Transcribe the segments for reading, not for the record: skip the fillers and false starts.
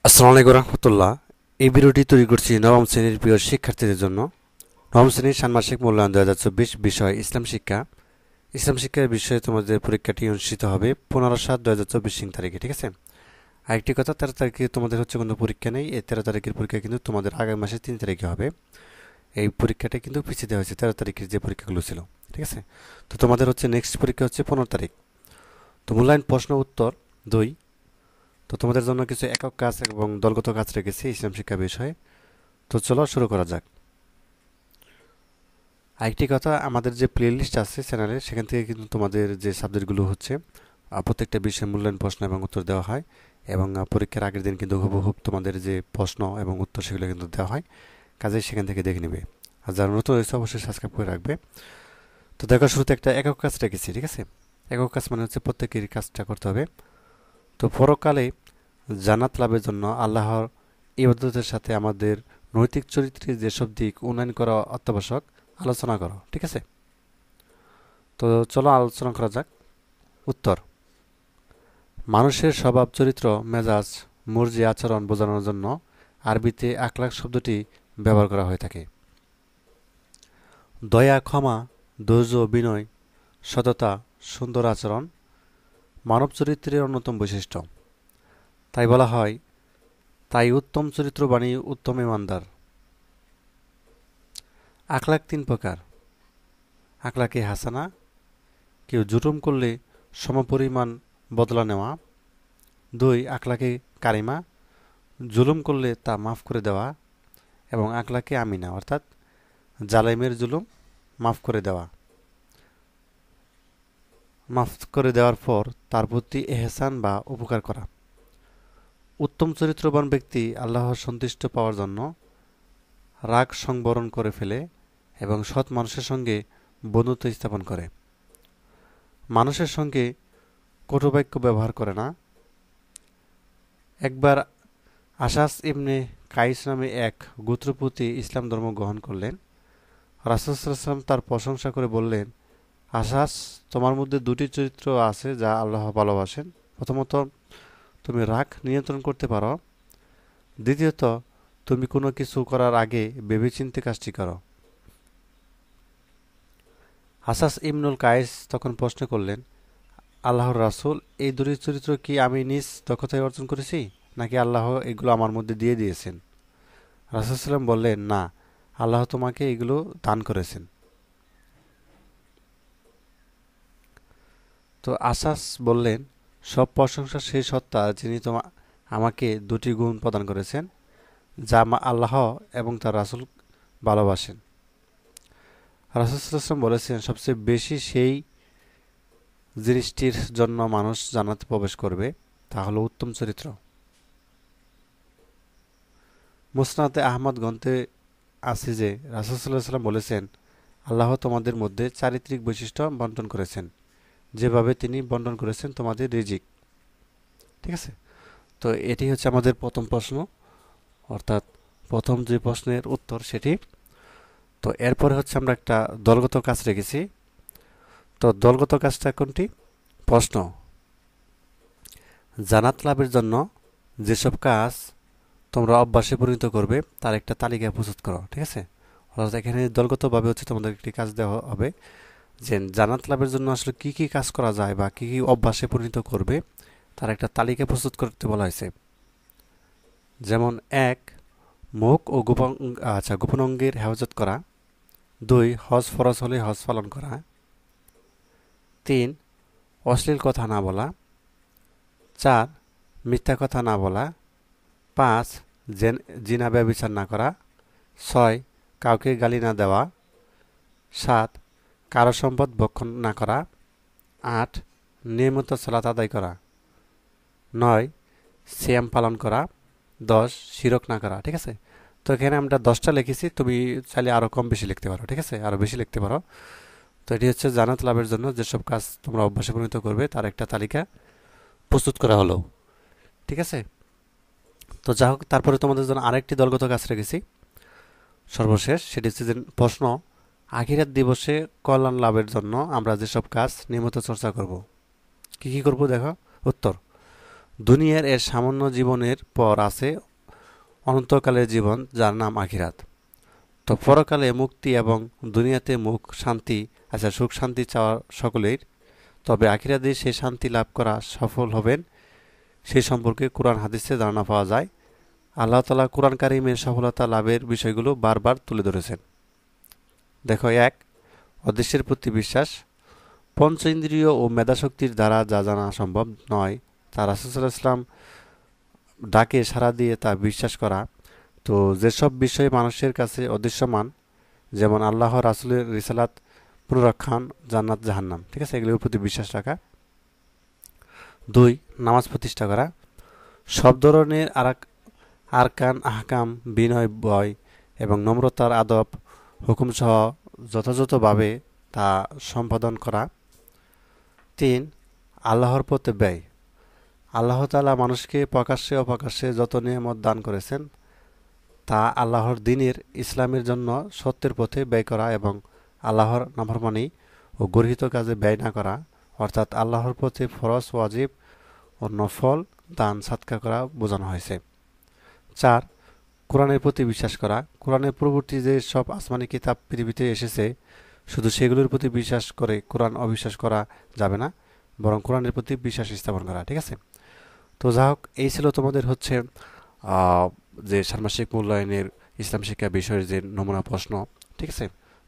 আসসালামু আলাইকুম রহমতুল্লাহ। এই ভিডিওটি তৈরি করছি নবম শ্রেণীর প্রিয় শিক্ষার্থীদের জন্য। নবম শ্রেণীর ষান্মাসিক মূল্যায়ন 2024 বিষয় ইসলাম শিক্ষা। ইসলাম শিক্ষার বিষয়ে তোমাদের পরীক্ষাটি অনুষ্ঠিত হবে 15/7/2024 তারিখে, ঠিক আছে। আরেকটি কথা, 13 তারিখে তোমাদের হচ্ছে কোনো পরীক্ষা নেই। এই 13 তারিখের পরীক্ষা কিন্তু তোমাদের আগামী মাসের 3 তারিখে হবে। এই পরীক্ষাটা কিন্তু পিছিয়ে দেওয়া হয়েছে 13 তারিখের যে পরীক্ষাগুলো ছিল, ঠিক আছে। তো তোমাদের হচ্ছে নেক্সট পরীক্ষা হচ্ছে 15 তারিখ। তো মূল্যায়ন প্রশ্ন উত্তর 2। তো তোমাদের জন্য কিছু একক কাজ এবং দলগত কাজ রেখেছি ইসলাম শিক্ষা বিষয়ে। তো চলো শুরু করা যাক। আরেকটি কথা, আমাদের যে প্লে লিস্ট আছে চ্যানেলে, সেখান থেকে কিন্তু তোমাদের যে সাবজেক্টগুলো হচ্ছে প্রত্যেকটা বিষয়ে মূল্যায়ন প্রশ্ন এবং উত্তর দেওয়া হয়। এবং পরীক্ষার আগের দিন কিন্তু হুবহু তোমাদের যে প্রশ্ন এবং উত্তর সেগুলো কিন্তু দেওয়া হয়। কাজেই সেখান থেকে দেখে নেবে। আর যারা নতুন হয়েছে অবশ্যই সাবস্ক্রাইব করে রাখবে। তো দেখো, শুরুতে একটা একক কাজ রেখেছি, ঠিক আছে। একক কাজ মানে হচ্ছে প্রত্যেকেরই কাজটা করতে হবে। তো পরকালে জান্নাত লাভের জন্য আল্লাহর ইবাদতের সাথে আমাদের নৈতিক চরিত্রের যেসব দিক উন্নয়ন করা অত্যাবশ্যক আলোচনা করো, ঠিক আছে। তো চলো আলোচনা করা যাক। উত্তর: মানুষের স্বভাব, চরিত্র, মেজাজ, মর্জি, আচরণ বোঝানোর জন্য আরবিতে আখলাক শব্দটি ব্যবহার করা হয়ে থাকে। দয়া, ক্ষমা, ধৈর্য, বিনয়, সততা, সুন্দর আচরণ মানব চরিত্রের অন্যতম বৈশিষ্ট্য। তাই বলা হয়, তাই উত্তম চরিত্রবাণী উত্তম ইমানদার। আখলাক 3 প্রকার: আখলাকে হাসানা, কেউ জুলুম করলে সমপরিমাণ বদলা নেওয়া। 2, আখলাকে কারিমা, জুলুম করলে তা মাফ করে দেওয়া। এবং আখলাকে আমিনা, অর্থাৎ জালেমের জুলুম মাফ করে দেওয়া। মাফ করে দেওয়ার পর তার প্রতি এহসান বা উপকার করা। উত্তম চরিত্রবান ব্যক্তি আল্লাহর সন্তুষ্ট পাওয়ার জন্য রাগ সংবরণ করে ফেলে এবং সৎ মানুষের সঙ্গে বন্ধুত্ব স্থাপন করে। মানুষের সঙ্গে কটুবাক্য ব্যবহার করে না। একবার আসাস ইবনে কাইস নামে এক গোত্রপতি ইসলাম ধর্ম গ্রহণ করলেন। রাসূল সাল্লাল্লাহু আলাইহি ওয়াসাল্লাম তার প্রশংসা করে বললেন, আসাস, তোমার মধ্যে 2টি চরিত্র আছে যা আল্লাহ ভালোবাসেন। প্রথমত, তুমি রাগ নিয়ন্ত্রণ করতে পারো। দ্বিতীয়ত, তুমি কোনো কিছু করার আগে ভেবেচিন্তে কাজটি করো। আসাস ইবনুল কায়েস তখন প্রশ্ন করলেন, আল্লাহর রাসূল, এই 2টি চরিত্র কি আমি নিজ দক্ষতায় অর্জন করেছি, নাকি আল্লাহ এগুলো আমার মধ্যে দিয়ে দিয়েছেন? রাসূল সাল্লাম বললেন, না, আল্লাহ তোমাকে এগুলো দান করেছেন। তো আসাস বললেন, সব প্রশংসা সেই সত্তা যিনি আমাকে 2টি গুণ প্রদান করেছেন, যা আল্লাহ এবং তার রাসূল ভালোবাসেন। রাসূল সাল্লাল্লাহু আলাইহি ওয়াসাল্লাম বলেছেন, সবচেয়ে বেশি সেই জিনিসটির জন্য মানুষ জান্নাতে প্রবেশ করবে, তা হলো উত্তম চরিত্র। মুসনাদে আহমদ গ্রন্থে আছে যে রাসূল সাল্লাল্লাহু আলাইহি ওয়াসাল্লাম বলেছেন, আল্লাহ তোমাদের মধ্যে চারিত্রিক বৈশিষ্ট্য বন্টন করেছেন, যেভাবে তিনি বন্টন করেছেন তোমাদের রিজিক, ঠিক আছে। তো এটি হচ্ছে আমাদের প্রথম প্রশ্ন, অর্থাৎ প্রথম যে প্রশ্নের উত্তর সেটি। তো এরপরে হচ্ছে আমরা একটা দলগত কাজ রেখেছি। তো দলগত কাজটা কোনটি? প্রশ্ন: জান্নাত লাভের জন্য যেসব কাজ তোমরা অভ্যাসে পরিণত করবে তার একটা তালিকা প্রস্তুত করো, ঠিক আছে। অর্থাৎ এখানে দলগতভাবে হচ্ছে তোমাদের একটি কাজ দেওয়া হবে যে জান্নাত লাভের জন্য আসলে কি কি কাজ করা যায় বা কি কি অভ্যাসে পরিণত করবে তার একটা তালিকা প্রস্তুত করতে বলা হয়েছে। যেমন 1, মুখ ও গোপন অঙ্গের হেফাজত করা। 2, হজ ফরজ হলে হজ পালন করা। 3, অশ্লীল কথা না বলা। 4, মিথ্যা কথা না বলা। 5, জিনা ব্যভিচার না করা। 6, কাউকে গালি না দেওয়া। 7, কারো সম্পদ ভক্ষণ না করা। 8, নিয়মিত সালাত আদায় করা। 9, সিয়াম পালন করা। 10, শিরক না করা, ঠিক আছে। তো এখানে আমরা 10টা লিখেছি, তুমি চাইলে আরও কম বেশি লিখতে পারো, ঠিক আছে, আরও বেশি লিখতে পারো। তো এটি হচ্ছে জান্নাত লাভের জন্য যেসব কাজ তোমরা অভ্যাসে পরিণত করবে তার একটা তালিকা প্রস্তুত করা হলো, ঠিক আছে। তো যা হোক, তারপরে তোমাদের জন্য আরেকটি দলগত কাজ রেখেছি সর্বশেষ, সেটি হচ্ছে যে প্রশ্ন: আখিরাত দিবসে কল্যাণ লাভের জন্য আমরা যেসব কাজ নিয়মিত চর্চা করব, কি কি করব দেখো। উত্তর: দুনিয়ার এর সামান্য জীবনের পর আছে অনন্তকালের জীবন, যার নাম আখিরাত। তো পরকালে মুক্তি এবং দুনিয়াতে শান্তি, আচ্ছা সুখ শান্তি চাওয়া সকলের, তবে আখিরাতে সেই শান্তি লাভ করা সফল হবেন সেই সম্পর্কে কোরআন হাদিসে ধারণা পাওয়া যায়। আল্লাহ তাআলা কোরআন কারিমের সফলতা লাভের বিষয়গুলো বারবার তুলে ধরেছেন। দেখো, ১. অদৃশ্যের প্রতি বিশ্বাস। পঞ্চ ইন্দ্রিয় ও মেধাশক্তির দ্বারা যা জানা সম্ভব নয় তা রাসূল সাল্লাল্লাহু আলাইহি ওয়াসাল্লাম ডাকে সাড়া দিয়ে তা বিশ্বাস করা। তো যেসব বিষয় মানুষের কাছে অদৃশ্যমান, যেমন আল্লাহ, রাসূলের রিসালাত, পুনরুত্থান, জান্নাত, জাহান্নাম, ঠিক আছে, এগুলোর প্রতি বিশ্বাস রাখা। ২. নামাজ প্রতিষ্ঠা করা। সব ধরনের আরকান, আহকাম, বিনয়, ভয় এবং নম্রতার আদব হুকুমসহ যথাযথভাবে তা সম্পাদন করা। ৩. আল্লাহর পথে ব্যয়। আল্লাহ তাআলা মানুষকে প্রকাশ্যে অপ্রকাশ্যে যত নিয়ামত দান করেছেন তা আল্লাহর দ্বীনের ইসলামের জন্য সত্যের পথে ব্যয় করা এবং আল্লাহর নাফরমানি ও গর্হিত কাজে ব্যয় না করা, অর্থাৎ আল্লাহর পথে ফরজ, ওয়াজিব ও নফল দান সাদকা করা বোঝানো হয়েছে। ৪. কোরআনের প্রতি বিশ্বাস করা। কোরআনের পূর্ববর্তী যে সব আসমানি কিতাব পৃথিবীতে এসেছে শুধু সেগুলোর প্রতি বিশ্বাস করে কোরআন অবিশ্বাস করা যাবে না, বরং কোরআনের প্রতি বিশ্বাস স্থাপন করা। ঠিক আছে, তো যা হোক, এই ছিল তোমাদের হচ্ছে যে ষান্মাসিক মূল্যায়নের ইসলাম শিক্ষা বিষয়ের যে নমুনা প্রশ্ন। ঠিক আছে,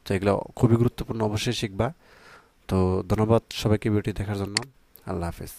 তো এগুলো খুবই গুরুত্বপূর্ণ, অবশ্যই শিখবা। তো ধন্যবাদ সবাইকে ভিডিওটি দেখার জন্য। আল্লাহ হাফেজ।